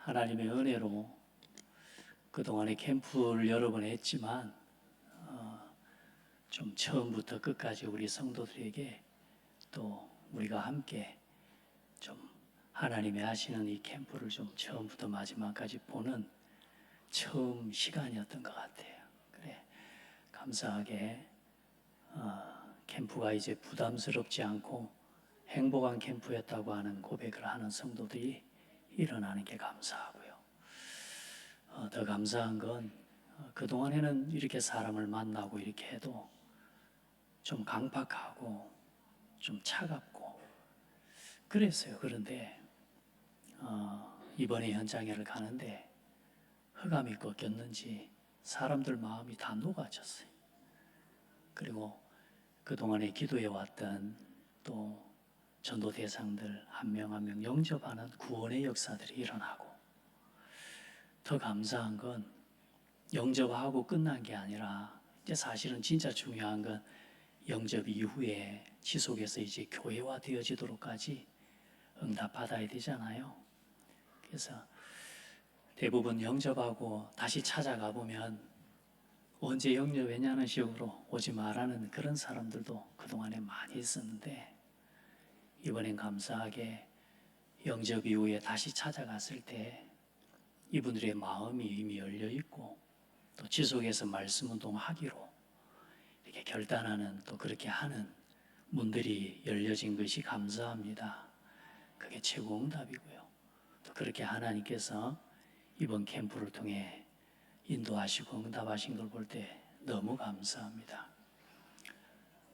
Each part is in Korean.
하나님의 은혜로 그동안에 캠프를 여러 번 했지만 좀 처음부터 끝까지 우리 성도들에게 또 우리가 함께 좀 하나님이 하시는 이 캠프를 좀 처음부터 마지막까지 보는 처음 시간이었던 것 같아요. 그래, 감사하게 캠프가 이제 부담스럽지 않고 행복한 캠프였다고 하는 고백을 하는 성도들이 일어나는 게 감사하고요. 더 감사한 건 그동안에는 이렇게 사람을 만나고 이렇게 해도 좀 강팍하고 좀 차갑고 그랬어요. 그런데 이번에 현장회를 가는데 흑암이 꺾였는지 사람들 마음이 다 녹아졌어요. 그리고 그동안에 기도해왔던 또 전도 대상들 한 명 한 명 영접하는 구원의 역사들이 일어나고, 더 감사한 건 영접하고 끝난 게 아니라 이제 사실은 진짜 중요한 건 영접 이후에 지속해서 이제 교회화 되어지도록까지 응답받아야 되잖아요. 그래서 대부분 영접하고 다시 찾아가 보면 언제 영접했냐는 식으로 오지 말라는 그런 사람들도 그동안에 많이 있었는데, 이번엔 감사하게 영접 이후에 다시 찾아갔을 때 이분들의 마음이 이미 열려 있고 또 지속해서 말씀 운동하기로 이렇게 결단하는, 또 그렇게 하는 문들이 열려진 것이 감사합니다. 그게 최고 응답이고요. 또 그렇게 하나님께서 이번 캠프를 통해 인도하시고 응답하신 걸 볼 때 너무 감사합니다.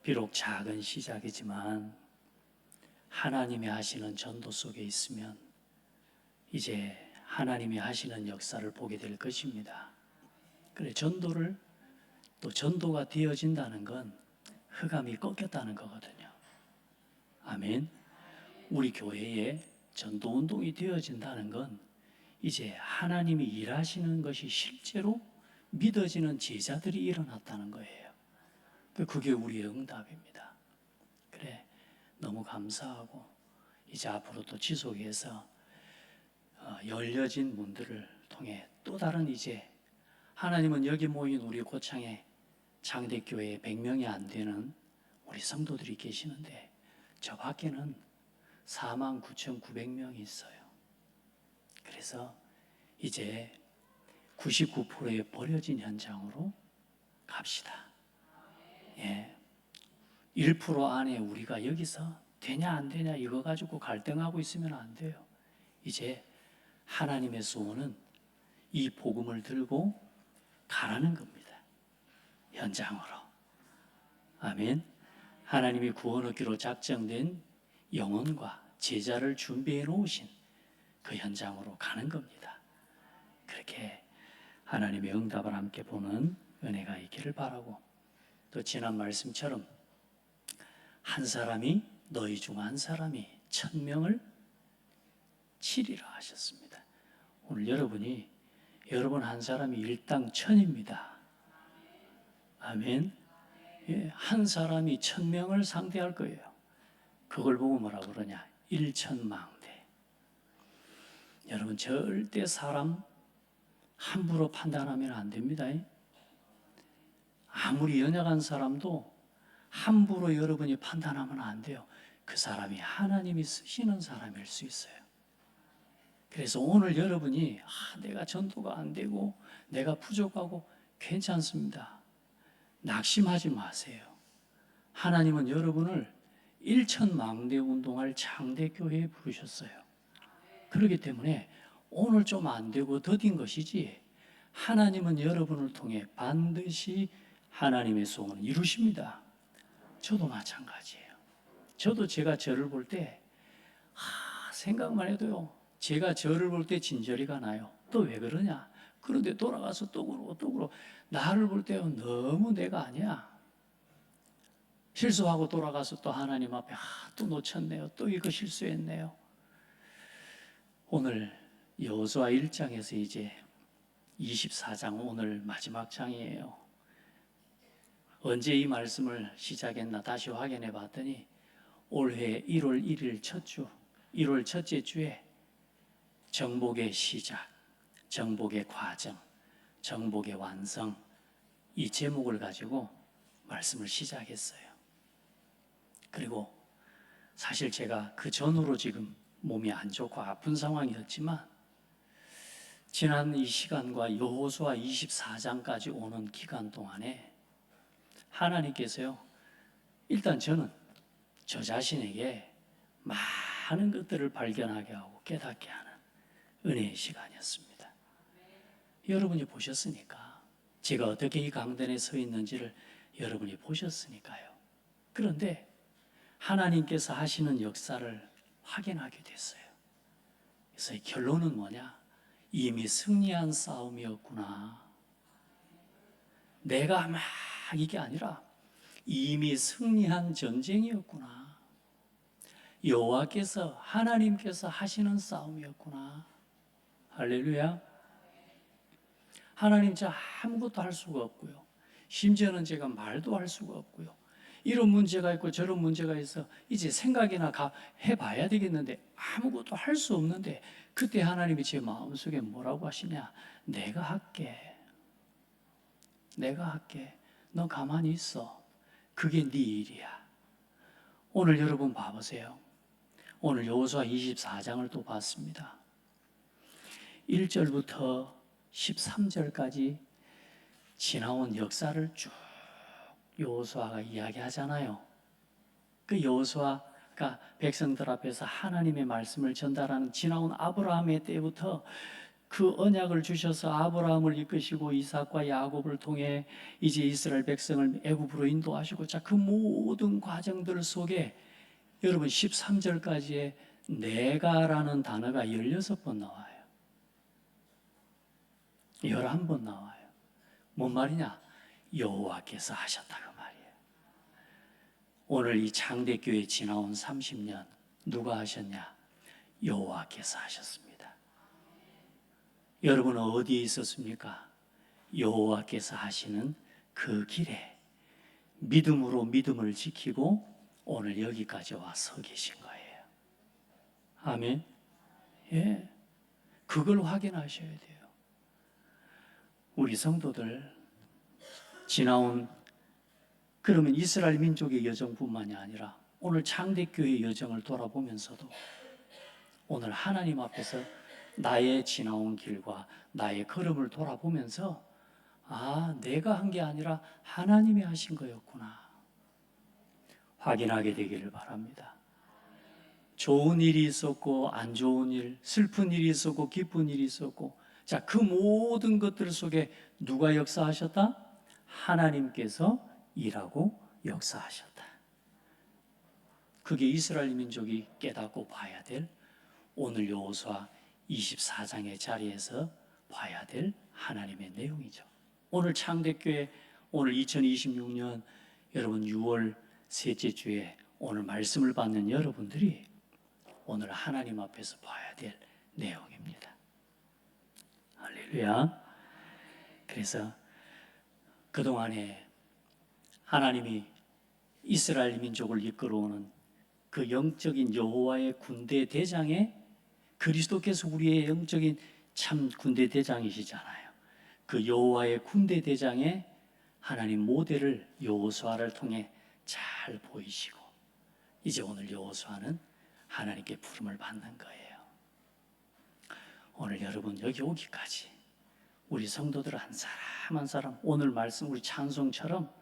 비록 작은 시작이지만 하나님이 하시는 전도 속에 있으면 이제 하나님이 하시는 역사를 보게 될 것입니다. 그래, 전도를 또 전도가 되어진다는 건 흑암이 꺾였다는 거거든요. 아멘. 우리 교회에 전도 운동이 되어진다는 건 이제 하나님이 일하시는 것이 실제로 믿어지는 제자들이 일어났다는 거예요. 그게 우리의 응답입니다. 그래, 너무 감사하고 이제 앞으로 또 지속해서 열려진 문들을 통해 또 다른, 이제 하나님은 여기 모인 우리 고창에 장대교회에 100명이 안 되는 우리 성도들이 계시는데 저 밖에는 49,900명이 있어요. 그래서 이제 99%의 버려진 현장으로 갑시다. 예. 1% 안에 우리가 여기서 되냐 안 되냐 이거 가지고 갈등하고 있으면 안 돼요. 이제 하나님의 소원은 이 복음을 들고 가라는 겁니다. 현장으로. 아멘. 하나님이 구원 얻기로 작정된 영혼과 제자를 준비해 놓으신 그 현장으로 가는 겁니다. 그렇게 하나님의 응답을 함께 보는 은혜가 있기를 바라고, 또 지난 말씀처럼 한 사람이, 너희 중 한 사람이 1000명을 치리라 하셨습니다. 오늘 여러분 한 사람이 일당 1000입니다. 아멘. 예, 한 사람이 1000명을 상대할 거예요. 그걸 보고 뭐라고 그러냐? 1천망대. 여러분 절대 사람 함부로 판단하면 안 됩니다. 아무리 연약한 사람도 함부로 여러분이 판단하면 안 돼요. 그 사람이 하나님이 쓰시는 사람일 수 있어요. 그래서 오늘 여러분이 내가 전도가 안 되고 내가 부족하고 괜찮습니다. 낙심하지 마세요. 하나님은 여러분을 1천망대 운동할 장대교회에 부르셨어요. 그렇기 때문에 오늘 좀 안 되고 더딘 것이지 하나님은 여러분을 통해 반드시 하나님의 소원을 이루십니다. 저도 마찬가지예요. 저도 제가 저를 볼 때 생각만 해도요, 제가 저를 볼 때 진저리가 나요. 또 왜 그러냐? 그런데 돌아가서 또 그러고 나를 볼 때는 너무 내가 아니야. 실수하고 돌아가서 또 하나님 앞에 또 놓쳤네요. 또 이거 실수했네요. 오늘 여호수아 1장에서 이제 24장 오늘 마지막 장이에요. 언제 이 말씀을 시작했나 다시 확인해 봤더니 올해 1월 1일 첫 주, 1월 첫째 주에 정복의 시작, 정복의 과정, 정복의 완성, 이 제목을 가지고 말씀을 시작했어요. 그리고 사실 제가 그 전후로 지금 몸이 안 좋고 아픈 상황이었지만 지난 이 시간과 여호수아 24장까지 오는 기간 동안에 하나님께서요, 일단 저는 저 자신에게 많은 것들을 발견하게 하고 깨닫게 하는 은혜의 시간이었습니다. 여러분이 보셨으니까, 제가 어떻게 이 강단에 서 있는지를 여러분이 보셨으니까요. 그런데 하나님께서 하시는 역사를 확인하게 됐어요. 그래서 결론은 뭐냐? 이미 승리한 싸움이었구나. 내가 막 이게 아니라 이미 승리한 전쟁이었구나. 여호와께서, 하나님께서 하시는 싸움이었구나. 할렐루야. 하나님, 저 아무것도 할 수가 없고요. 심지어는 제가 말도 할 수가 없고요. 이런 문제가 있고 저런 문제가 있어 이제 생각이나 해봐야 되겠는데 아무것도 할 수 없는데, 그때 하나님이 제 마음속에 뭐라고 하시냐? 내가 할게. 내가 할게. 너 가만히 있어. 그게 네 일이야. 오늘 여러분 봐보세요. 오늘 여호수아 24장을 또 봤습니다. 1절부터 13절까지 지나온 역사를 쭉 여호수아가 이야기하잖아요. 그 여호수아가 백성들 앞에서 하나님의 말씀을 전달하는 지나온 아브라함의 때부터 그 언약을 주셔서 아브라함을 이끄시고 이삭과 야곱을 통해 이제 이스라엘 백성을 애굽으로 인도하시고, 자, 그 모든 과정들 속에 여러분 13절까지의 내가라는 단어가 16번 나와요. 11번 나와요. 뭔 말이냐? 여호와께서 하셨다 그 말이에요. 오늘 이 창대교회 지나온 30년 누가 하셨냐? 여호와께서 하셨습니다. 여러분은 어디에 있었습니까? 여호와께서 하시는 그 길에 믿음으로 믿음을 지키고 오늘 여기까지 와 서 계신 거예요. 아멘. 예, 그걸 확인하셔야 돼요. 우리 성도들 지나온, 그러면 이스라엘 민족의 여정뿐만이 아니라 오늘 창대교회의 여정을 돌아보면서도 오늘 하나님 앞에서 나의 지나온 길과 나의 걸음을 돌아보면서, 아, 내가 한 게 아니라 하나님이 하신 거였구나, 확인하게 되기를 바랍니다. 좋은 일이 있었고 안 좋은 일, 슬픈 일이 있었고 기쁜 일이 있었고, 자, 그 모든 것들 속에 누가 역사하셨다? 하나님께서 일하고 역사하셨다. 그게 이스라엘 민족이 깨닫고 봐야 될 오늘 여호수아 24장의 자리에서 봐야 될 하나님의 내용이죠. 오늘 창대교회, 오늘 2026년 여러분 6월 셋째 주에 오늘 말씀을 받는 여러분들이 오늘 하나님 앞에서 봐야 될 내용입니다. 할렐루야. 그래서 그동안에 하나님이 이스라엘 민족을 이끌어오는 그 영적인 여호와의 군대 대장에 그리스도께서 우리의 영적인 참 군대 대장이시잖아요. 그 여호와의 군대 대장에 하나님 모델을 여호수아를 통해 잘 보이시고, 이제 오늘 여호수아는 하나님께 부름을 받는 거예요. 오늘 여러분 여기 오기까지 우리 성도들 한 사람 한 사람 오늘 말씀 우리 찬송처럼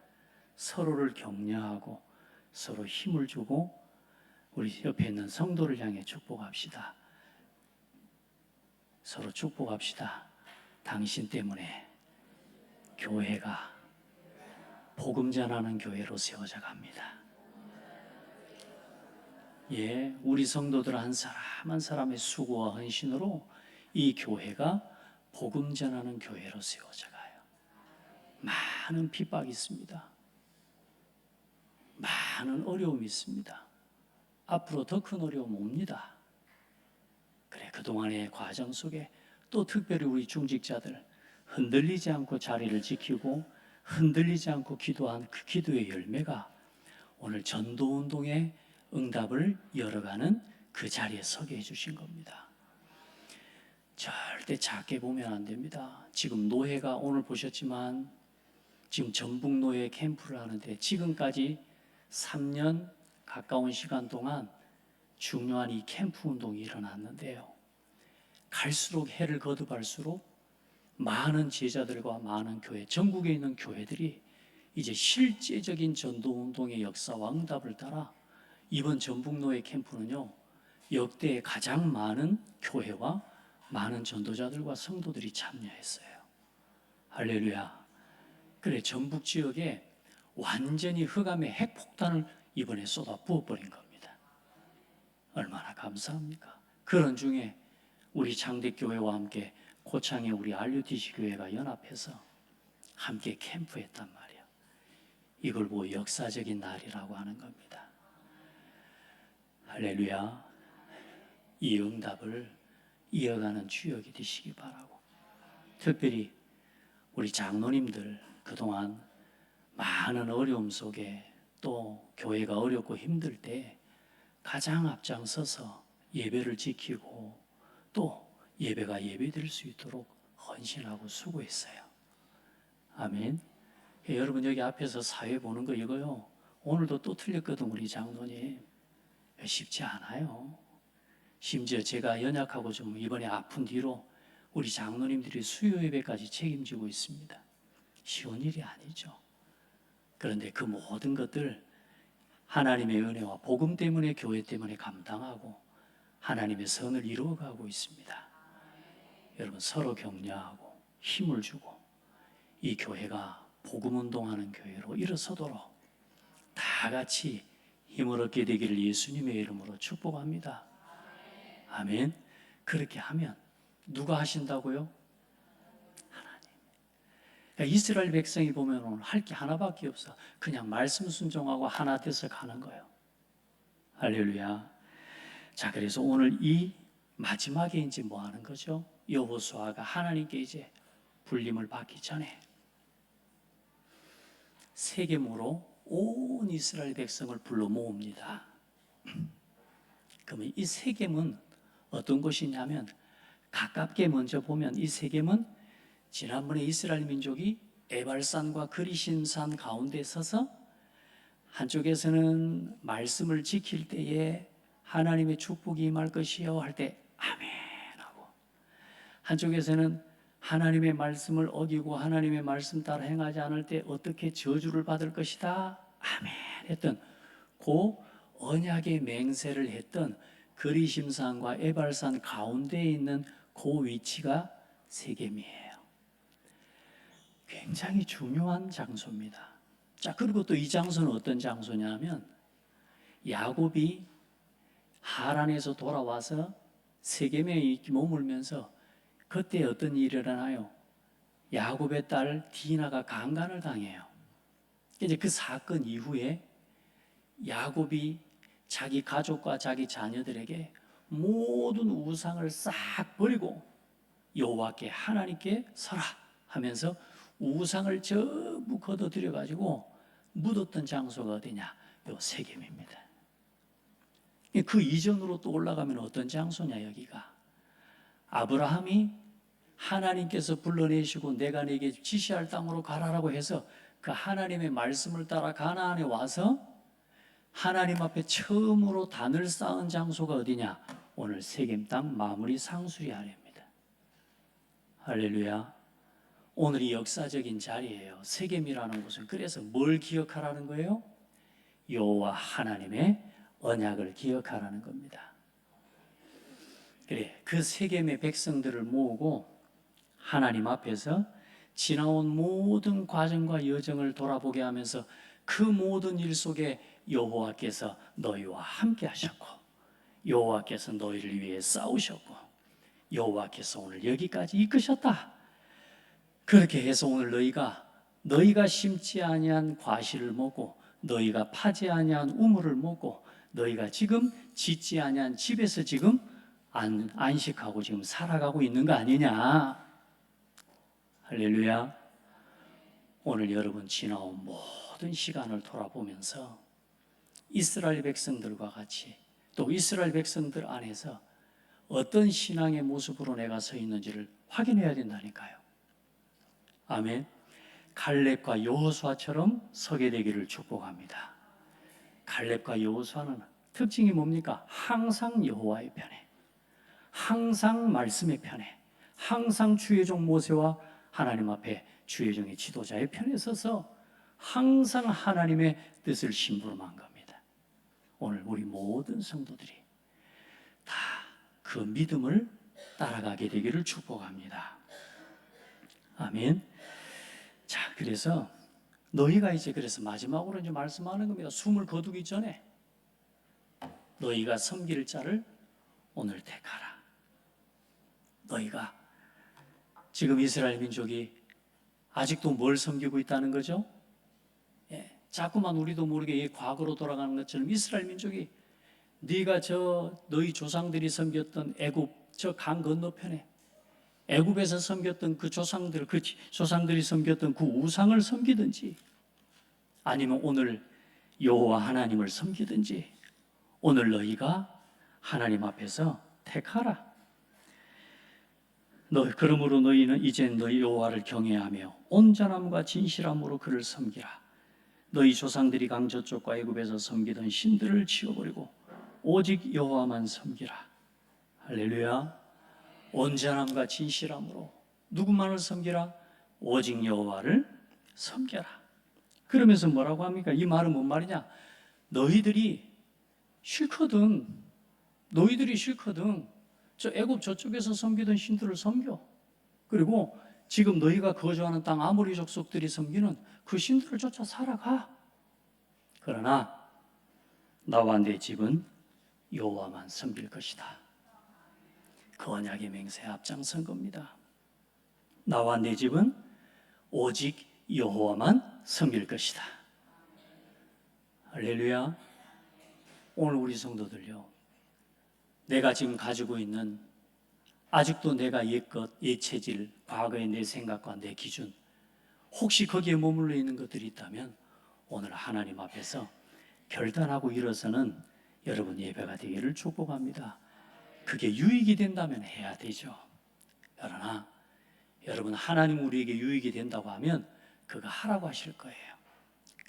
서로를 격려하고 서로 힘을 주고 우리 옆에 있는 성도를 향해 축복합시다. 서로 축복합시다. 당신 때문에 교회가 복음 전하는 교회로 세워져 갑니다. 예, 우리 성도들 한 사람 한 사람의 수고와 헌신으로 이 교회가 복음 전하는 교회로 세워져 가요. 많은 핍박이 있습니다. 많은 어려움이 있습니다. 앞으로 더 큰 어려움 옵니다. 그래, 그동안의 과정 속에 또 특별히 우리 중직자들 흔들리지 않고 자리를 지키고 흔들리지 않고 기도한 그 기도의 열매가 오늘 전도운동의 응답을 열어가는 그 자리에 서게 해주신 겁니다. 절대 작게 보면 안 됩니다. 지금 노예가 오늘 보셨지만 지금 전북 노예 캠프를 하는데 지금까지 3년 가까운 시간 동안 중요한 이 캠프 운동이 일어났는데요. 갈수록 해를 거듭할수록 많은 제자들과 많은 교회, 전국에 있는 교회들이 이제 실제적인 전도운동의 역사와 응답을 따라 이번 전북노예 캠프는요, 역대 가장 많은 교회와 많은 전도자들과 성도들이 참여했어요. 할렐루야. 그래, 전북 지역에 완전히 흑암의 핵폭탄을 이번에 쏟아 부어버린 겁니다. 얼마나 감사합니까? 그런 중에 우리 장대교회와 함께 고창의 우리 RUTC 교회가 연합해서 함께 캠프했단 말이에요. 이걸 보고 역사적인 날이라고 하는 겁니다. 할렐루야. 이 응답을 이어가는 주역이 되시기 바라고, 특별히 우리 장로님들 그동안 많은 어려움 속에 또 교회가 어렵고 힘들 때 가장 앞장서서 예배를 지키고 또 예배가 예배될 수 있도록 헌신하고 수고했어요. 아멘. 여러분 여기 앞에서 사회 보는 거 이거요, 오늘도 또 틀렸거든. 우리 장로님 쉽지 않아요. 심지어 제가 연약하고 좀 이번에 아픈 뒤로 우리 장로님들이 수요 예배까지 책임지고 있습니다. 쉬운 일이 아니죠. 그런데 그 모든 것들 하나님의 은혜와 복음 때문에, 교회 때문에 감당하고 하나님의 선을 이루어가고 있습니다. 여러분 서로 격려하고 힘을 주고 이 교회가 복음 운동하는 교회로 일어서도록 다 같이 힘을 얻게 되기를 예수님의 이름으로 축복합니다. 아멘. 그렇게 하면 누가 하신다고요? 하나님. 그러니까 이스라엘 백성이 보면 오늘 할 게 하나밖에 없어. 그냥 말씀 순종하고 하나 돼서 가는 거예요. 할렐루야. 자, 그래서 오늘 이 마지막에 이제 뭐 하는 거죠? 여호수아가 하나님께 이제 불림을 받기 전에 세겜으로 온 이스라엘 백성을 불러 모읍니다. 그러면 이 세겜은 어떤 곳이냐면, 가깝게 먼저 보면 이 세겜은 지난번에 이스라엘 민족이 에발산과 그리심산 가운데 서서 한쪽에서는 말씀을 지킬 때에 하나님의 축복이 임할 것이요 할 때 아멘 하고, 한쪽에서는 하나님의 말씀을 어기고 하나님의 말씀 따라 행하지 않을 때 어떻게 저주를 받을 것이다 아멘 했던 그 언약의 맹세를 했던 그리심산과 에발산 가운데에 있는 그 위치가 세겜이에요. 굉장히 중요한 장소입니다. 자, 그리고 또 이 장소는 어떤 장소냐면, 야곱이 하란에서 돌아와서 세겜에 머물면서 그때 어떤 일이 일어나요? 야곱의 딸 디나가 강간을 당해요. 이제 그 사건 이후에 야곱이 자기 가족과 자기 자녀들에게 모든 우상을 싹 버리고 여호와께 하나님께 서라 하면서 우상을 전부 걷어들여 가지고 묻었던 장소가 어디냐? 요 세겜입니다. 그 이전으로 또 올라가면 어떤 장소냐? 여기가 아브라함이 하나님께서 불러내시고 내가 네게 지시할 땅으로 가라라고 해서 그 하나님의 말씀을 따라 가나안에 와서 하나님 앞에 처음으로 단을 쌓은 장소가 어디냐? 오늘 세겜 땅 마무리 상수리 아래입니다. 할렐루야. 오늘 이 역사적인 자리예요. 세겜이라는 곳은. 그래서 뭘 기억하라는 거예요? 여호와 하나님의 언약을 기억하라는 겁니다. 그래, 그 세겜의 백성들을 모으고 하나님 앞에서 지나온 모든 과정과 여정을 돌아보게 하면서 그 모든 일 속에 여호와께서 너희와 함께 하셨고, 여호와께서 너희를 위해 싸우셨고, 여호와께서 오늘 여기까지 이끄셨다. 그렇게 해서 오늘 너희가 심지 아니한 과실을 먹고, 너희가 파지 아니한 우물을 먹고, 너희가 지금 짓지 아니한 집에서 지금 안식하고 지금 살아가고 있는 거 아니냐? 할렐루야. 오늘 여러분 지나온 모든 시간을 돌아보면서 이스라엘 백성들과 같이 또 이스라엘 백성들 안에서 어떤 신앙의 모습으로 내가 서 있는지를 확인해야 된다니까요. 아멘. 갈렙과 여호수아처럼 서게 되기를 축복합니다. 갈렙과 여호수아는 특징이 뭡니까? 항상 여호와의 편에, 항상 말씀의 편에, 항상 주의 종 모세와 하나님 앞에 주의 종의 지도자의 편에 서서 항상 하나님의 뜻을 심부름한 겁니다. 오늘 우리 모든 성도들이 다 그 믿음을 따라가게 되기를 축복합니다. 아멘. 자, 그래서 너희가 이제 그래서 마지막으로 이제 말씀하는 겁니다. 숨을 거두기 전에 너희가 섬길 자를 오늘 택하라. 너희가 지금 이스라엘 민족이 아직도 뭘 섬기고 있다는 거죠? 예, 자꾸만 우리도 모르게 과거로 돌아가는 것처럼 이스라엘 민족이 네가 너희 조상들이 섬겼던 애굽 저 강 건너편에 애굽에서 섬겼던 그 조상들이 섬겼던 그 우상을 섬기든지 아니면 오늘 여호와 하나님을 섬기든지 오늘 너희가 하나님 앞에서 택하라. 그러므로 너희는 이제 너희 여호와를 경외하며 온전함과 진실함으로 그를 섬기라. 너희 조상들이 강 저쪽과 애굽에서 섬기던 신들을 치워버리고 오직 여호와만 섬기라. 할렐루야. 온전함과 진실함으로 누구만을 섬기라? 오직 여호와를 섬겨라. 그러면서 뭐라고 합니까? 이 말은 뭔 말이냐? 너희들이 싫거든 저 애굽 저쪽에서 섬기던 신들을 섬겨. 그리고 지금 너희가 거주하는 땅 아모리 족속들이 섬기는 그 신들을 쫓아 살아가. 그러나 나와 내 집은 여호와만 섬길 것이다. 그 언약의 맹세에 앞장선 겁니다. 나와 내 집은 오직 여호와만 섬길 것이다. 할렐루야. 오늘 우리 성도들요, 내가 지금 가지고 있는 아직도 내가 옛것, 옛 체질, 과거의 내 생각과 내 기준, 혹시 거기에 머물러 있는 것들이 있다면 오늘 하나님 앞에서 결단하고 일어서는 여러분 예배가 되기를 축복합니다. 그게 유익이 된다면 해야 되죠. 그러나 여러분 하나님 우리에게 유익이 된다고 하면 그거 하라고 하실 거예요.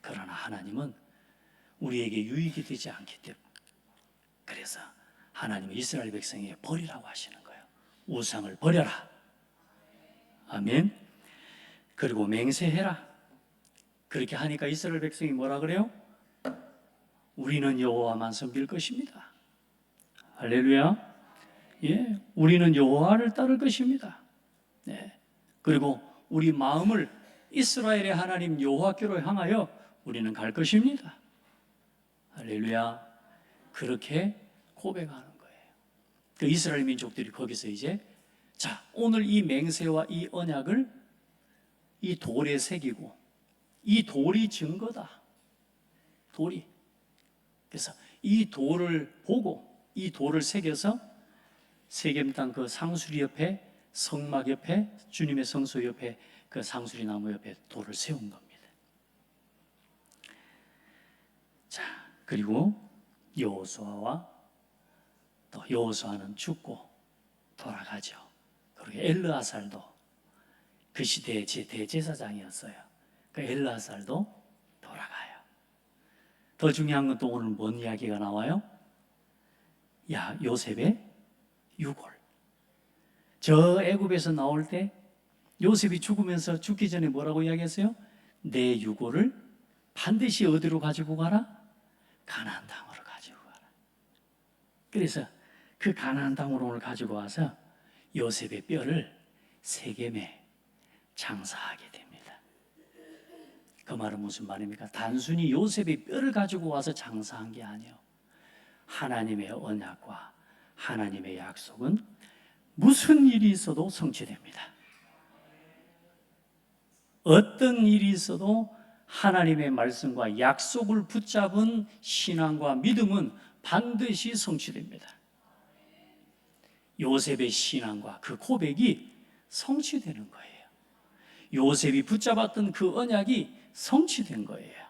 그러나 하나님은 우리에게 유익이 되지 않기 때문에 그래서 하나님은 이스라엘 백성에게 버리라고 하시는 거예요. 우상을 버려라. 아멘. 그리고 맹세해라. 그렇게 하니까 이스라엘 백성이 뭐라 그래요? 우리는 여호와만 섬길 것입니다. 할렐루야. 예, 우리는 여호와를 따를 것입니다. 네. 그리고 우리 마음을 이스라엘의 하나님 여호와께로 향하여 우리는 갈 것입니다. 할렐루야. 그렇게 고백하는 거예요. 그 이스라엘 민족들이 거기서 이제 자, 오늘 이 맹세와 이 언약을 이 돌에 새기고 이 돌이 증거다. 돌이. 그래서 이 돌을 보고 이 돌을 새겨서 세겜 땅 그 상수리 옆에 성막 옆에 주님의 성소 옆에 그 상수리 나무 옆에 돌을 세운 겁니다. 자, 그리고 여호수아와 또 여호수아는 죽고 돌아가죠. 그리고 엘르아살도 그 시대의 대제사장이었어요. 그 엘르아살도 돌아가요. 더 중요한 건 또 오늘 뭔 이야기가 나와요? 요셉의 유골. 저 애굽에서 나올 때 요셉이 죽으면서 죽기 전에 뭐라고 이야기했어요? 내 유골을 반드시 어디로 가지고 가라? 가나안 땅으로 가지고 가라. 그래서 그 가나안 땅으로 오늘 가지고 와서 요셉의 뼈를 세겜에 장사하게 됩니다. 그 말은 무슨 말입니까? 단순히 요셉의 뼈를 가지고 와서 장사한 게 아니에요. 하나님의 언약과 하나님의 약속은 무슨 일이 있어도 성취됩니다. 어떤 일이 있어도 하나님의 말씀과 약속을 붙잡은 신앙과 믿음은 반드시 성취됩니다. 요셉의 신앙과 그 고백이 성취되는 거예요. 요셉이 붙잡았던 그 언약이 성취된 거예요.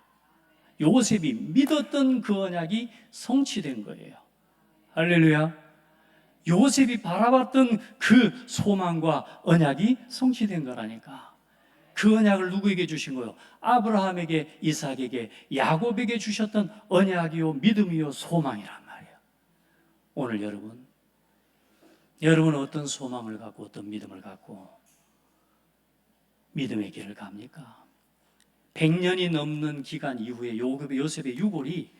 요셉이 믿었던 그 언약이 성취된 거예요. 할렐루야. 요셉이 바라봤던 그 소망과 언약이 성취된 거라니까. 그 언약을 누구에게 주신 거요? 아브라함에게, 이삭에게, 야곱에게 주셨던 언약이요, 믿음이요, 소망이란 말이에요. 오늘 여러분은 어떤 소망을 갖고 어떤 믿음을 갖고 믿음의 길을 갑니까? 100년이 넘는 기간 이후에 요셉의 유골이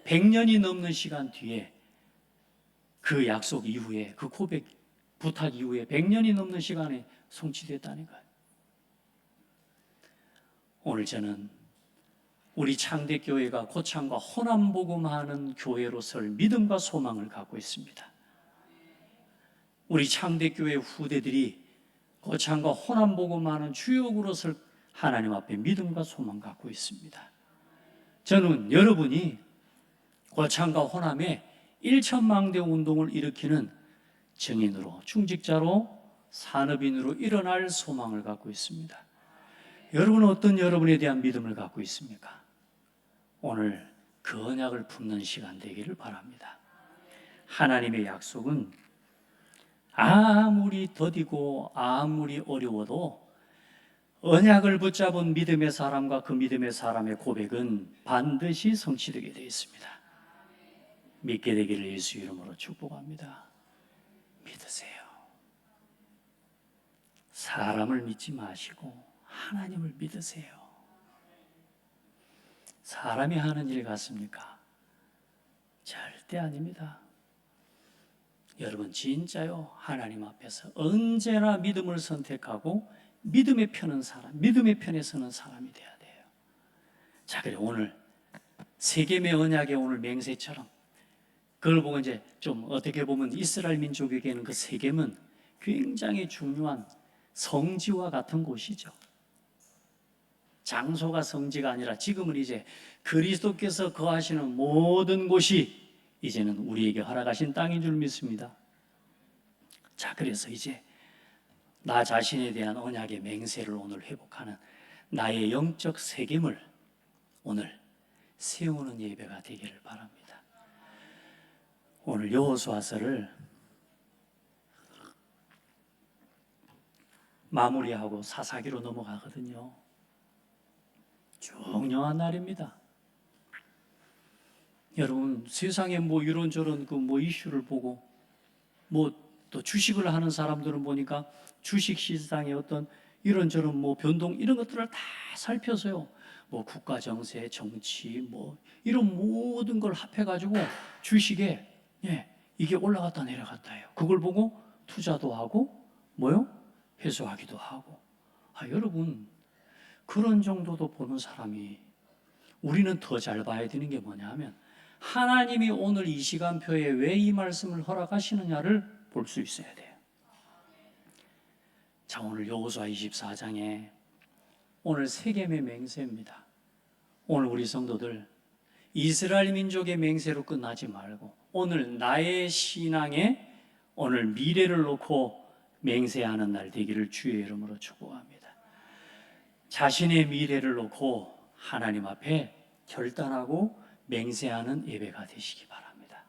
100년이 넘는 시간 뒤에 그 약속 이후에 그 고백 부탁 이후에 100년이 넘는 시간에 성취됐다니까요. 오늘 저는 우리 창대교회가 고창과 호남복음하는 교회로 설 믿음과 소망을 갖고 있습니다. 우리 창대교회 후대들이 고창과 호남복음하는 주역으로 설 하나님 앞에 믿음과 소망 갖고 있습니다. 저는 여러분이 고창과 호남에 1천망대 운동을 일으키는 증인으로, 중직자로, 산업인으로 일어날 소망을 갖고 있습니다. 여러분은 어떤 여러분에 대한 믿음을 갖고 있습니까? 오늘 그 언약을 품는 시간 되기를 바랍니다. 하나님의 약속은 아무리 더디고 아무리 어려워도 언약을 붙잡은 믿음의 사람과 그 믿음의 사람의 고백은 반드시 성취되게 되어 있습니다. 믿게 되기를 예수 이름으로 축복합니다. 믿으세요. 사람을 믿지 마시고 하나님을 믿으세요. 사람이 하는 일 같습니까? 절대 아닙니다. 여러분 진짜요, 하나님 앞에서 언제나 믿음을 선택하고 믿음의 편은 사람, 믿음의 편에 서는 사람이 돼야 돼요. 자, 그래 오늘 세겜의 언약의 오늘 맹세처럼 그걸 보고 이제 좀 어떻게 보면 이스라엘 민족에게는 그 세겜은 굉장히 중요한 성지와 같은 곳이죠. 장소가 성지가 아니라 지금은 이제 그리스도께서 거하시는 모든 곳이 이제는 우리에게 허락하신 땅인 줄 믿습니다. 자, 그래서 이제 나 자신에 대한 언약의 맹세를 오늘 회복하는 나의 영적 세겜을 오늘 세우는 예배가 되기를 바랍니다. 오늘 여호수아서를 마무리하고 사사기로 넘어가거든요. 중요한 날입니다. 여러분 세상에 뭐 이런저런 그 뭐 이슈를 보고 뭐 또 주식을 하는 사람들은 보니까 주식 시장의 어떤 이런저런 뭐 변동 이런 것들을 다 살펴서요. 뭐 국가 정세, 정치 뭐 이런 모든 걸 합해가지고 주식에 이게 올라갔다 내려갔다 해요. 그걸 보고 투자도 하고 뭐요? 회수하기도 하고. 여러분 그런 정도도 보는 사람이 우리는 더 잘 봐야 되는 게 뭐냐 하면 하나님이 오늘 이 시간표에 왜 이 말씀을 허락하시느냐를 볼 수 있어야 돼요. 자, 오늘 여호수아 24장에 오늘 세겜의 맹세입니다. 오늘 우리 성도들 이스라엘 민족의 맹세로 끝나지 말고 오늘 나의 신앙에 오늘 미래를 놓고 맹세하는 날 되기를 주의 이름으로 축복합니다. 자신의 미래를 놓고 하나님 앞에 결단하고 맹세하는 예배가 되시기 바랍니다.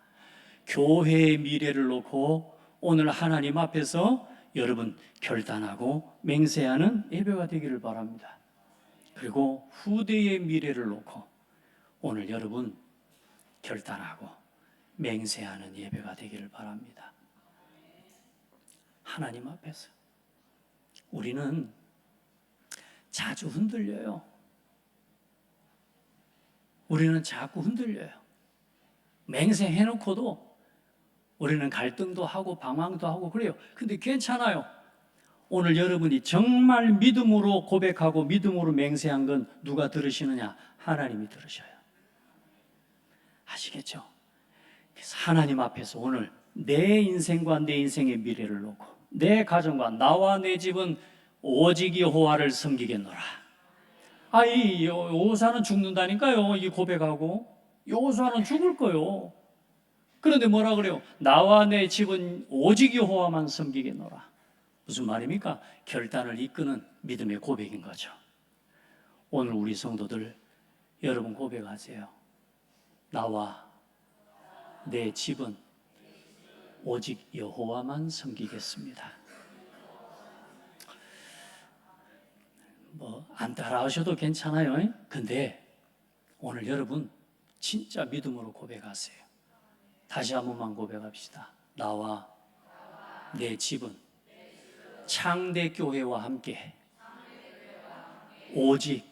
교회의 미래를 놓고 오늘 하나님 앞에서 여러분 결단하고 맹세하는 예배가 되기를 바랍니다. 그리고 후대의 미래를 놓고 오늘 여러분 결단하고 맹세하는 예배가 되기를 바랍니다. 하나님 앞에서 우리는 자주 흔들려요. 우리는 자꾸 흔들려요. 맹세해놓고도 우리는 갈등도 하고 방황도 하고 그래요. 근데 괜찮아요. 오늘 여러분이 정말 믿음으로 고백하고 믿음으로 맹세한 건 누가 들으시느냐? 하나님이 들으셔요. 아시겠죠? 그래서 하나님 앞에서 오늘 내 인생과 내 인생의 미래를 놓고 내 가정과 나와 내 집은 오직 여호와를 섬기겠노라. 이 여호사는 죽는다니까요. 이 고백하고 여호사는 죽을 거요. 그런데 뭐라 그래요? 나와 내 집은 오직 여호와만 섬기겠노라. 무슨 말입니까? 결단을 이끄는 믿음의 고백인 거죠. 오늘 우리 성도들 여러분 고백하세요. 나와 내 집은 오직 여호와만 섬기겠습니다. 뭐 안 따라하셔도 괜찮아요. 근데 오늘 여러분 진짜 믿음으로 고백하세요. 다시 한 번만 고백합시다. 나와 내 집은 창대교회와 함께 오직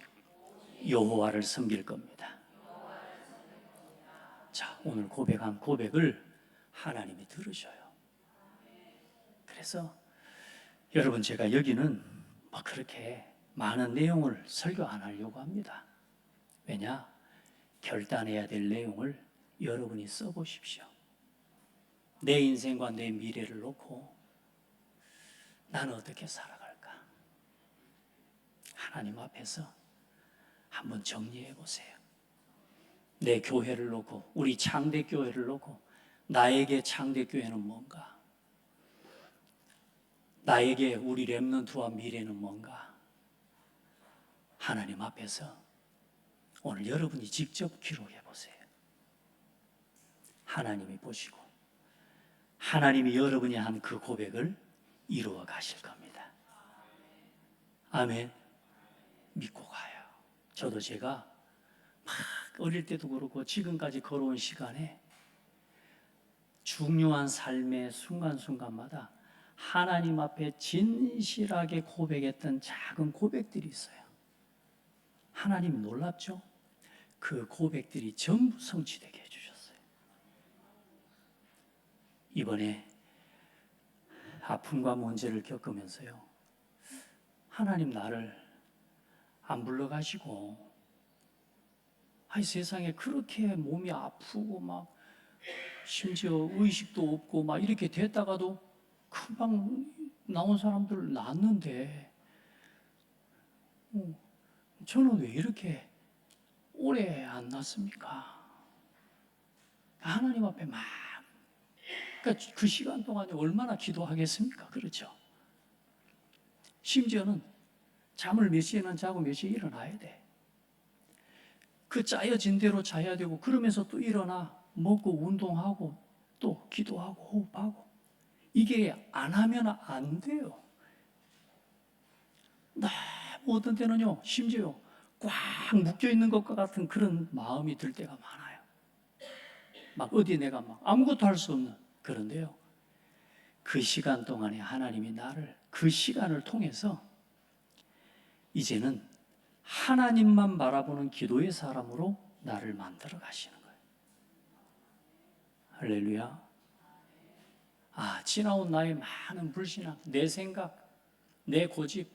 여호와를 섬길 겁니다. 자, 오늘 고백한 고백을 하나님이 들으셔요. 그래서 여러분, 제가 여기는 뭐 그렇게 많은 내용을 설교 안 하려고 합니다. 왜냐? 결단해야 될 내용을 여러분이 써보십시오. 내 인생과 내 미래를 놓고 나는 어떻게 살아갈까? 하나님 앞에서 한번 정리해 보세요. 내 교회를 놓고, 우리 창대교회를 놓고 나에게 창대교회는 뭔가? 나에게 우리 렘넌트와 미래는 뭔가? 하나님 앞에서 오늘 여러분이 직접 기록해 보세요. 하나님이 보시고 하나님이 여러분이 한 그 고백을 이루어 가실 겁니다. 아멘. 믿고 가요. 저도 제가 막 어릴 때도 그렇고 지금까지 걸어온 시간에 중요한 삶의 순간순간마다 하나님 앞에 진실하게 고백했던 작은 고백들이 있어요. 하나님이 놀랍죠? 그 고백들이 전부 성취되게 해주셨어요. 이번에 아픔과 문제를 겪으면서요, 하나님 나를 안 불러가시고, 아니 세상에 그렇게 몸이 아프고 막 심지어 의식도 없고 막 이렇게 됐다가도 금방 나온 사람들 낫는데 저는 왜 이렇게 오래 안 낫습니까? 하나님 앞에 막, 그러니까 그 시간 동안에 얼마나 기도하겠습니까? 그렇죠? 심지어는 잠을 몇 시에는 자고 몇 시에 일어나야 돼. 그 짜여진 대로 자야 되고, 그러면서 또 일어나 먹고 운동하고 또 기도하고 호흡하고, 이게 안 하면 안 돼요. 어떤 때는요, 심지어 꽉 묶여 있는 것과 같은 그런 마음이 들 때가 많아요. 막 어디 내가 막 아무것도 할 수 없는. 그런데요, 그 시간 동안에 하나님이 나를 그 시간을 통해서 이제는 하나님만 바라보는 기도의 사람으로 나를 만들어 가시는 거예요. 할렐루야. 지나온 나의 많은 불신앙, 내 생각, 내 고집,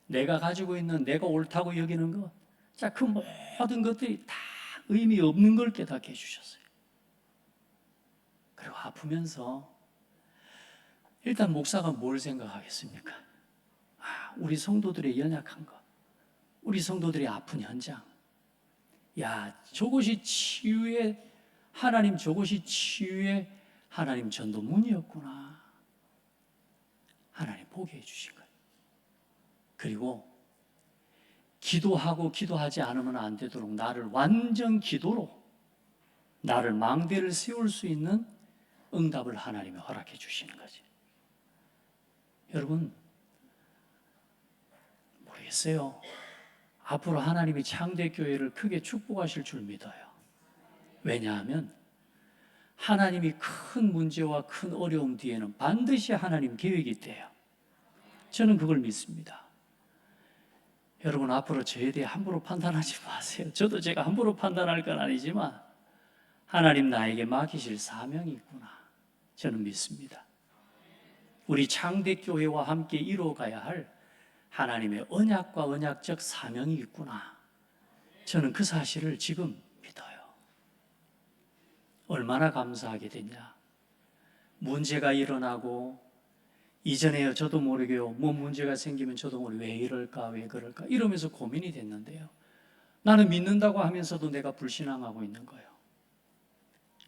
내가 가지고 있는 내가 옳다고 여기는 것, 자, 그 모든 것들이 다 의미 없는 걸 깨닫게 해주셨어요. 그리고 아프면서 일단 목사가 뭘 생각하겠습니까? 우리 성도들의 연약한 것, 우리 성도들의 아픈 현장. 야, 저것이 치유의 하나님, 저것이 치유의 하나님 전도문이었구나. 하나님 보게 해주신 거예요. 그리고 기도하고 기도하지 않으면 안 되도록 나를 완전 기도로 나를 망대를 세울 수 있는 응답을 하나님이 허락해 주시는 거지. 여러분, 모르겠어요. 앞으로 하나님이 창대교회를 크게 축복하실 줄 믿어요. 왜냐하면 하나님이 큰 문제와 큰 어려움 뒤에는 반드시 하나님 계획이 있대요. 저는 그걸 믿습니다. 여러분, 앞으로 저에 대해 함부로 판단하지 마세요. 저도 제가 함부로 판단할 건 아니지만 하나님 나에게 맡기실 사명이 있구나, 저는 믿습니다. 우리 창대교회와 함께 이루어가야 할 하나님의 언약과 언약적 사명이 있구나, 저는 그 사실을 지금 믿어요. 얼마나 감사하게 됐냐. 문제가 일어나고 이전에요, 저도 모르게요, 뭐 문제가 생기면 저도 모르게 왜 이럴까 왜 그럴까 이러면서 고민이 됐는데요, 나는 믿는다고 하면서도 내가 불신앙하고 있는 거예요.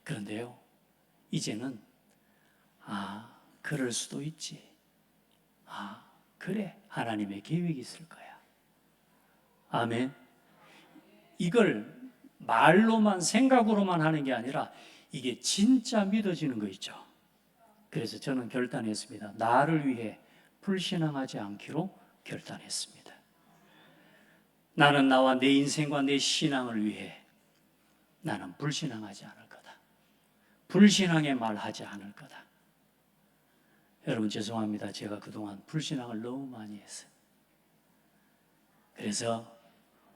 그런데요, 이제는 그럴 수도 있지. 그래, 하나님의 계획이 있을 거야. 아멘. 이걸 말로만 생각으로만 하는 게 아니라 이게 진짜 믿어지는 거 있죠. 그래서 저는 결단했습니다. 나를 위해 불신앙하지 않기로 결단했습니다. 나는 나와 내 인생과 내 신앙을 위해 나는 불신앙하지 않을 거다. 불신앙의 말 하지 않을 거다. 여러분 죄송합니다. 제가 그동안 불신앙을 너무 많이 했어요. 그래서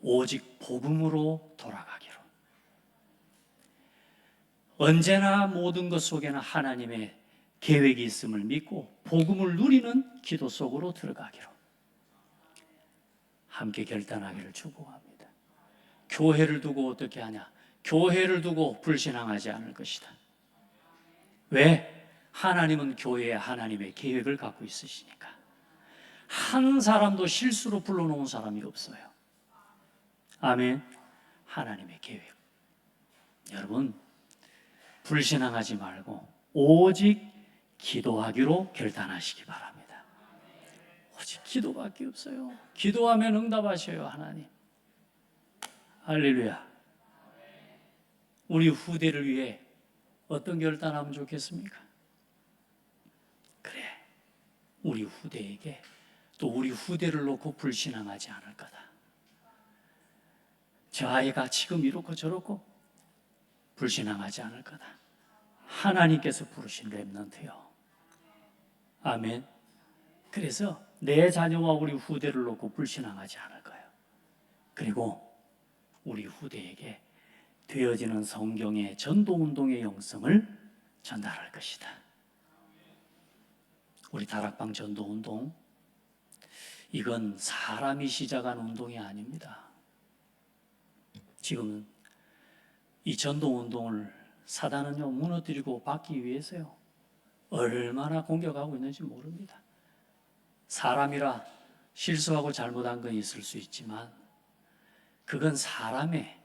오직 복음으로 돌아가기로. 언제나 모든 것 속에는 하나님의 계획이 있음을 믿고 복음을 누리는 기도 속으로 들어가기로 함께 결단하기를 축복합니다. 교회를 두고 어떻게 하냐? 교회를 두고 불신앙하지 않을 것이다. 왜? 하나님은 교회에 하나님의 계획을 갖고 있으시니까. 한 사람도 실수로 불러놓은 사람이 없어요. 아멘. 하나님의 계획. 여러분 불신앙하지 말고 오직 기도하기로 결단하시기 바랍니다. 오직 기도밖에 없어요. 기도하면 응답하셔요, 하나님. 할렐루야. 우리 후대를 위해 어떤 결단하면 좋겠습니까? 그래, 우리 후대에게 또 우리 후대를 놓고 불신앙하지 않을 거다. 저 아이가 지금 이렇고 저렇고 불신앙하지 않을 거다. 하나님께서 부르신 렘넌트요. 아멘. 그래서 내 자녀와 우리 후대를 놓고 불신앙하지 않을 거예요. 그리고 우리 후대에게 되어지는 성경의 전도운동의 영성을 전달할 것이다. 우리 다락방 전도운동, 이건 사람이 시작한 운동이 아닙니다. 지금 이 전도운동을 사단은요 무너뜨리고 받기 위해서요 얼마나 공격하고 있는지 모릅니다. 사람이라 실수하고 잘못한 건 있을 수 있지만 그건 사람의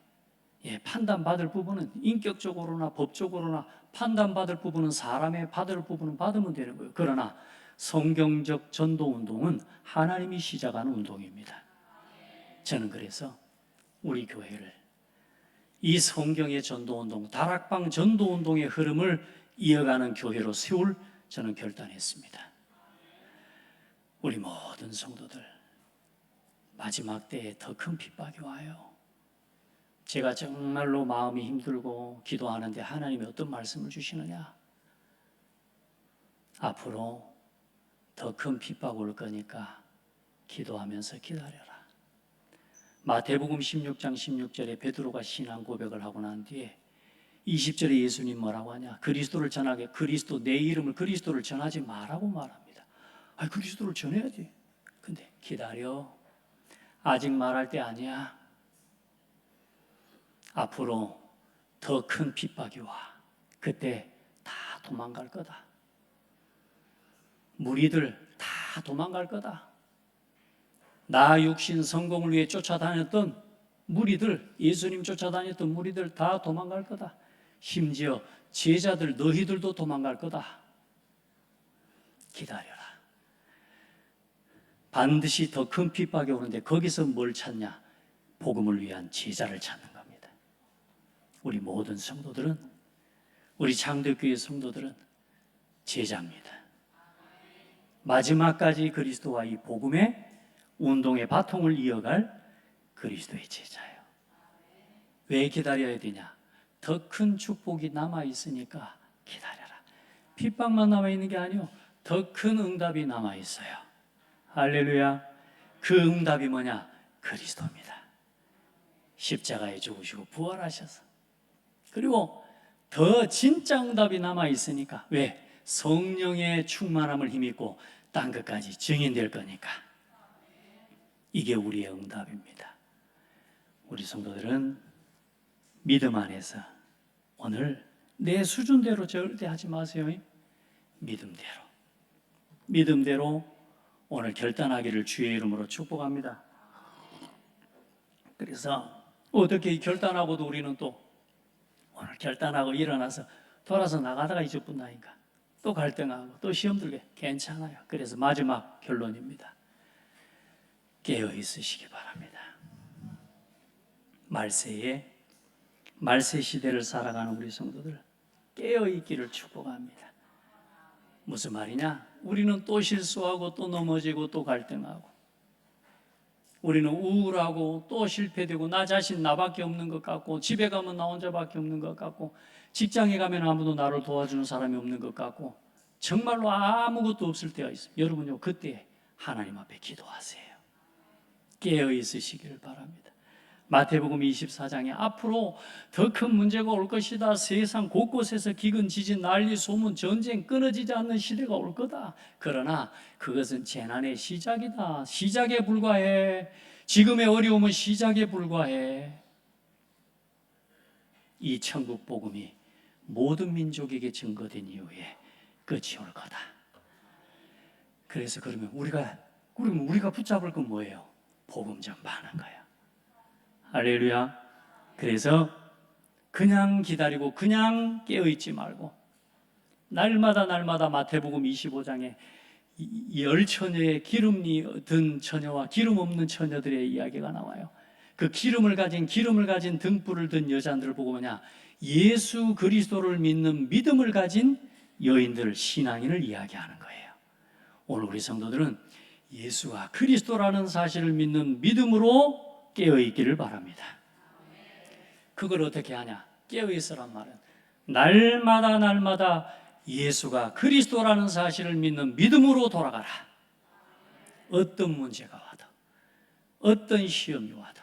판단받을 부분은 인격적으로나 법적으로나 판단받을 부분은 사람의 받을 부분은 받으면 되는 거예요. 그러나 성경적 전도운동은 하나님이 시작하는 운동입니다. 저는 그래서 우리 교회를 이 성경의 전도운동, 다락방 전도운동의 흐름을 이어가는 교회로 세울 저는 결단했습니다. 우리 모든 성도들 마지막 때에 더 큰 핍박이 와요. 제가 정말로 마음이 힘들고 기도하는데 하나님이 어떤 말씀을 주시느냐? 앞으로 더 큰 핍박 올 거니까 기도하면서 기다려라. 마태복음 16장 16절에 베드로가 신앙 고백을 하고 난 뒤에 20절에 예수님 뭐라고 하냐? 그리스도를 전하게, 그리스도, 내 이름을 그리스도를 전하지 마라고 말합니다. 그리스도를 전해야지. 근데 기다려. 아직 말할 때 아니야. 앞으로 더 큰 핍박이 와. 그때 다 도망갈 거다. 무리들 다 도망갈 거다. 나 육신 성공을 위해 쫓아다녔던 무리들, 예수님 쫓아다녔던 무리들 다 도망갈 거다. 심지어 제자들 너희들도 도망갈 거다. 기다려라. 반드시 더 큰 핍박이 오는데 거기서 뭘 찾냐? 복음을 위한 제자를 찾는 겁니다. 우리 모든 성도들은, 우리 장대교회 성도들은 제자입니다. 마지막까지 그리스도와 이 복음의 운동의 바통을 이어갈 그리스도의 제자예요. 왜 기다려야 되냐? 더 큰 축복이 남아있으니까 기다려라. 핍박만 남아있는 게 아니요, 더 큰 응답이 남아있어요. 할렐루야. 그 응답이 뭐냐? 그리스도입니다. 십자가에 죽으시고 부활하셔서. 그리고 더 진짜 응답이 남아있으니까. 왜? 성령의 충만함을 힘입고 땅 끝까지 증인될 거니까. 이게 우리의 응답입니다. 우리 성도들은 믿음 안에서 오늘 내 수준대로 절대 하지 마세요. 믿음대로 오늘 결단하기를 주의 이름으로 축복합니다. 그래서 어떻게 결단하고도 우리는 또 오늘 결단하고 일어나서 돌아서 나가다가 잊어뿐다니까. 또 갈등하고 또 시험 들게. 괜찮아요. 그래서 마지막 결론입니다. 깨어 있으시기 바랍니다. 말세 시대를 살아가는 우리 성도들 깨어 있기를 축복합니다. 무슨 말이냐? 우리는 또 실수하고 또 넘어지고 또 갈등하고, 우리는 우울하고 또 실패되고, 나 자신 나밖에 없는 것 같고, 집에 가면 나 혼자밖에 없는 것 같고, 직장에 가면 아무도 나를 도와주는 사람이 없는 것 같고, 정말로 아무것도 없을 때가 있습니다. 여러분요, 그때 하나님 앞에 기도하세요. 깨어 있으시기를 바랍니다. 마태복음 24장에 앞으로 더 큰 문제가 올 것이다. 세상 곳곳에서 기근, 지진, 난리, 소문, 전쟁, 끊어지지 않는 시대가 올 거다. 그러나 그것은 재난의 시작이다. 시작에 불과해. 지금의 어려움은 시작에 불과해. 이 천국 복음이 모든 민족에게 증거된 이후에 끝이 올 거다. 그래서 그러면 우리가 붙잡을 건 뭐예요? 복음 전파하는 거야. 할렐루야. 그래서 그냥 기다리고 그냥 깨어있지 말고, 날마다 마태복음 25장에 열 처녀의 기름이 든 처녀와 기름 없는 처녀들의 이야기가 나와요. 그 기름을 가진 등불을 든 여자들을 보고 뭐냐? 예수 그리스도를 믿는 믿음을 가진 여인들, 신앙인을 이야기하는 거예요. 오늘 우리 성도들은 예수가 그리스도라는 사실을 믿는 믿음으로 깨어있기를 바랍니다. 그걸 어떻게 하냐? 깨어있으란 말은 날마다 예수가 그리스도라는 사실을 믿는 믿음으로 돌아가라. 어떤 문제가 와도, 어떤 시험이 와도,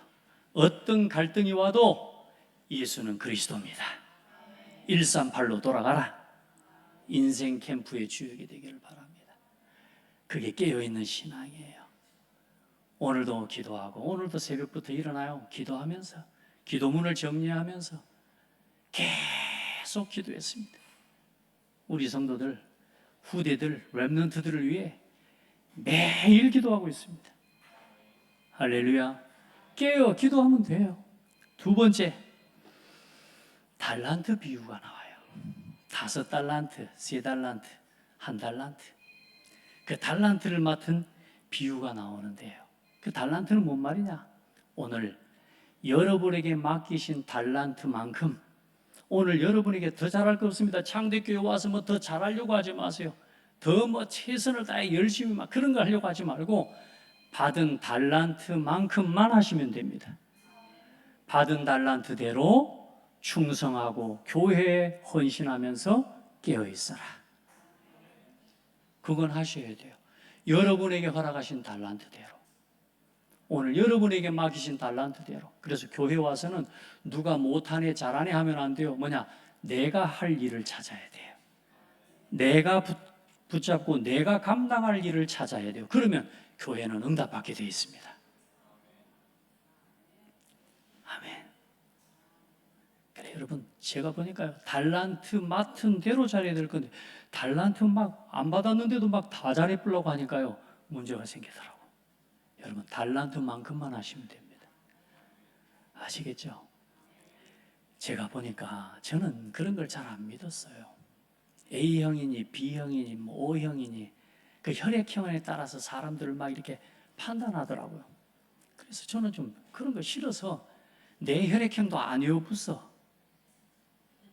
어떤 갈등이 와도 예수는 그리스도입니다. 138로 돌아가라. 인생 캠프의 주역이 되기를 바랍니다. 그게 깨어있는 신앙이에요. 오늘도 기도하고, 오늘도 새벽부터 일어나요. 기도하면서, 기도문을 정리하면서 계속 기도했습니다. 우리 성도들, 후대들, 렘넌트들을 위해 매일 기도하고 있습니다. 할렐루야. 깨어 기도하면 돼요. 두 번째, 달란트 비유가 나와요. 5달란트, 3달란트, 1달란트. 그 달란트를 맡은 비유가 나오는데요. 그 달란트는 뭔 말이냐? 오늘 여러분에게 맡기신 달란트만큼, 오늘 여러분에게 더 잘할 거 없습니다. 창대교회 와서 뭐 더 잘하려고 하지 마세요. 더 뭐 최선을 다해 열심히 막 그런 거 하려고 하지 말고, 받은 달란트만큼만 하시면 됩니다. 받은 달란트대로 충성하고 교회에 헌신하면서 깨어있어라. 그건 하셔야 돼요. 여러분에게 허락하신 달란트대로, 오늘 여러분에게 맡기신 달란트대로. 그래서 교회 와서는 누가 못하네 잘하네 하면 안 돼요. 뭐냐? 내가 할 일을 찾아야 돼요. 내가 붙잡고 내가 감당할 일을 찾아야 돼요. 그러면 교회는 응답받게 되어 있습니다. 아멘. 그래, 여러분, 제가 보니까요, 달란트 맡은 대로 잘해야 될 건데, 달란트 막 안 받았는데도 막 다 잘해보려고 하니까요, 문제가 생기더라고. 여러분, 달란트만큼만 하시면 됩니다. 아시겠죠? 제가 보니까 저는 그런 걸 잘 안 믿었어요. A형이니 B형이니 뭐 O형이니 그 혈액형에 따라서 사람들을 막 이렇게 판단하더라고요. 그래서 저는 좀 그런 거 싫어서 내 혈액형도 안 외워봤어.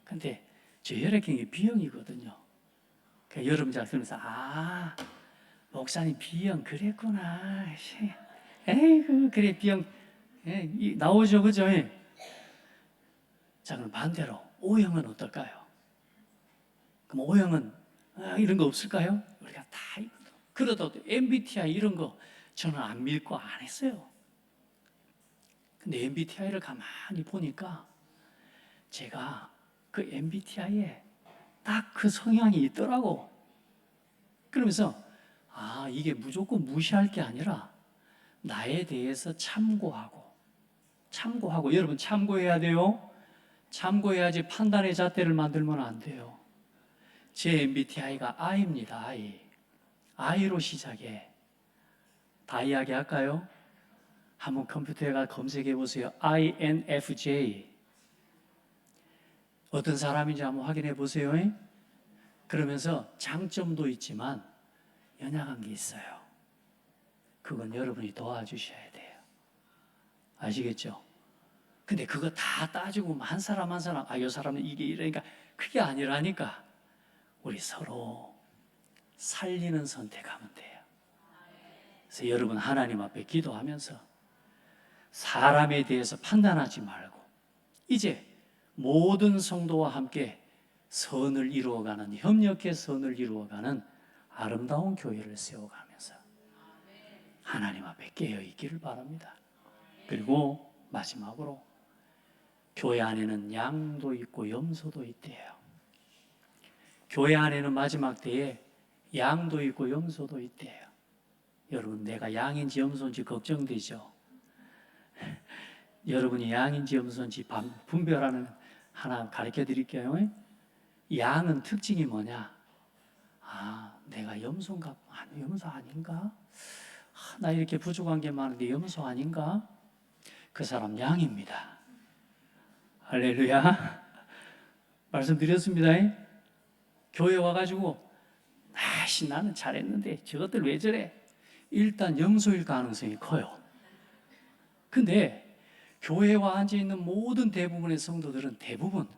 근데 제 혈액형이 B형이거든요. 그러니까 여러분 잘 들으면서 목사님 B형 그랬구나. 에이구 그래 B형 나오죠, 그죠? 자, 그럼 반대로 O형은 어떨까요? 그럼 O형은 이런 거 없을까요? 우리가 다 있거든. 그러다 MBTI 이런 거 저는 안 믿고 안 했어요. 근데 MBTI를 가만히 보니까 제가 그 MBTI에 딱 그 성향이 있더라고. 그러면서 이게 무조건 무시할 게 아니라 나에 대해서 참고하고 여러분 참고해야 돼요. 참고해야지 판단의 잣대를 만들면 안 돼요. 제 MBTI가 I입니다. I로 시작해. 다 이야기할까요? 한번 컴퓨터에 가 검색해 보세요. INFJ. 어떤 사람인지 한번 확인해 보세요. 그러면서 장점도 있지만 연약한 게 있어요. 그건 여러분이 도와주셔야 돼요. 아시겠죠? 근데 그거 다 따지고 한 사람 이 사람은 이게 이러니까 그게 아니라니까. 우리 서로 살리는 선택하면 돼요. 그래서 여러분 하나님 앞에 기도하면서 사람에 대해서 판단하지 말고 이제 모든 성도와 함께 선을 이루어가는, 협력의 선을 이루어가는 아름다운 교회를 세워가면서 하나님 앞에 깨어있기를 바랍니다. 그리고 마지막으로 교회 안에는 양도 있고 염소도 있대요. 교회 안에는 마지막 때에 양도 있고 염소도 있대요. 여러분, 내가 양인지 염소인지 걱정되죠? 여러분이 양인지 염소인지 분별하는 하나 가르쳐 드릴게요. 양은 특징이 뭐냐? 내가 염소인가? 염소 아닌가? 나 이렇게 부족한 게 많은데 염소 아닌가? 그 사람 양입니다. 할렐루야. 말씀드렸습니다. 교회 와가지고 나는 잘했는데 저것들 왜 저래? 일단 염소일 가능성이 커요. 근데 교회와 앉아있는 모든 대부분의 성도들은 대부분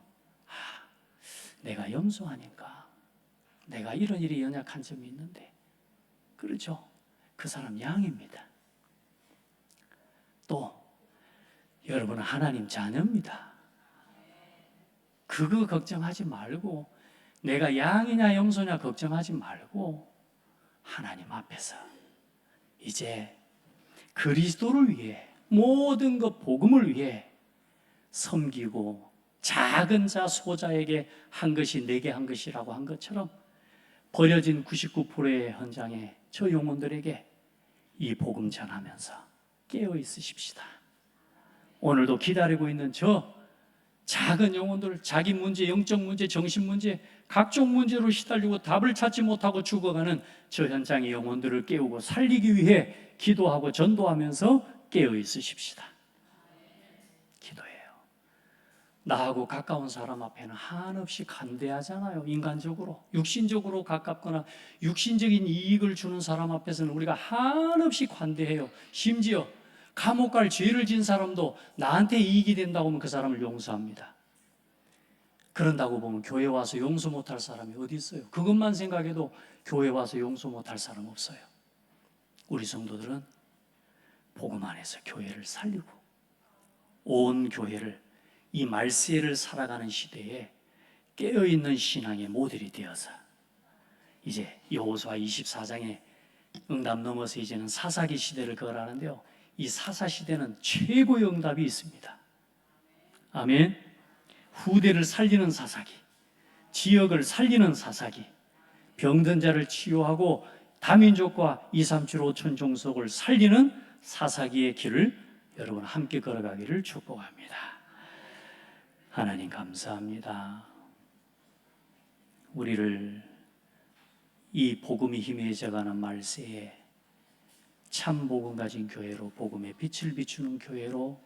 내가 염소 아닌가? 내가 이런 일이 연약한 점이 있는데, 그렇죠? 그 사람 양입니다. 또 여러분은 하나님 자녀입니다. 그거 걱정하지 말고, 내가 양이냐 염소냐 걱정하지 말고 하나님 앞에서 이제 그리스도를 위해, 모든 것 복음을 위해 섬기고, 작은 자 소자에게 한 것이 내게 한 것이라고 한 것처럼 버려진 99%의 현장에 저 영혼들에게 이 복음 전하면서 깨어 있으십시다. 오늘도 기다리고 있는 저 작은 영혼들, 자기 문제, 영적 문제, 정신 문제, 각종 문제로 시달리고 답을 찾지 못하고 죽어가는 저 현장의 영혼들을 깨우고 살리기 위해 기도하고 전도하면서 깨어 있으십시다. 기도해요. 나하고 가까운 사람 앞에는 한없이 간대하잖아요. 인간적으로, 육신적으로 가깝거나 육신적인 이익을 주는 사람 앞에서는 우리가 한없이 관대해요. 심지어 감옥 갈 죄를 진 사람도 나한테 이익이 된다고 하면 그 사람을 용서합니다. 그런다고 보면 교회 와서 용서 못할 사람이 어디 있어요? 그것만 생각해도 교회 와서 용서 못할 사람 없어요. 우리 성도들은 복음 안에서 교회를 살리고 온 교회를, 이 말세를 살아가는 시대에 깨어있는 신앙의 모델이 되어서 이제 여호수아 24장에 응답 넘어서 이제는 사사기 시대를 거라는데요, 이 사사 시대는 최고의 응답이 있습니다. 아멘. 후대를 살리는 사사기, 지역을 살리는 사사기, 병든 자를 치유하고 다민족과 2, 3주 5천 종속을 살리는 사사기의 길을 여러분 함께 걸어가기를 축복합니다. 하나님 감사합니다. 우리를 이 복음이 희미해져가는 말세에 참 복음 가진 교회로, 복음의 빛을 비추는 교회로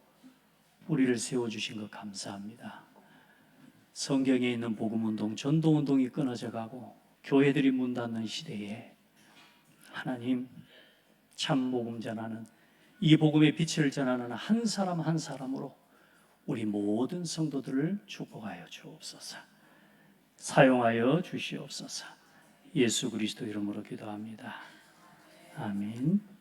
우리를 세워주신 것 감사합니다. 성경에 있는 복음운동, 전도운동이 끊어져 가고 교회들이 문 닫는 시대에 하나님 참 복음 전하는, 이 복음의 빛을 전하는 한 사람 한 사람으로 우리 모든 성도들을 축복하여 주옵소서. 사용하여 주시옵소서. 예수 그리스도 이름으로 기도합니다. 아멘.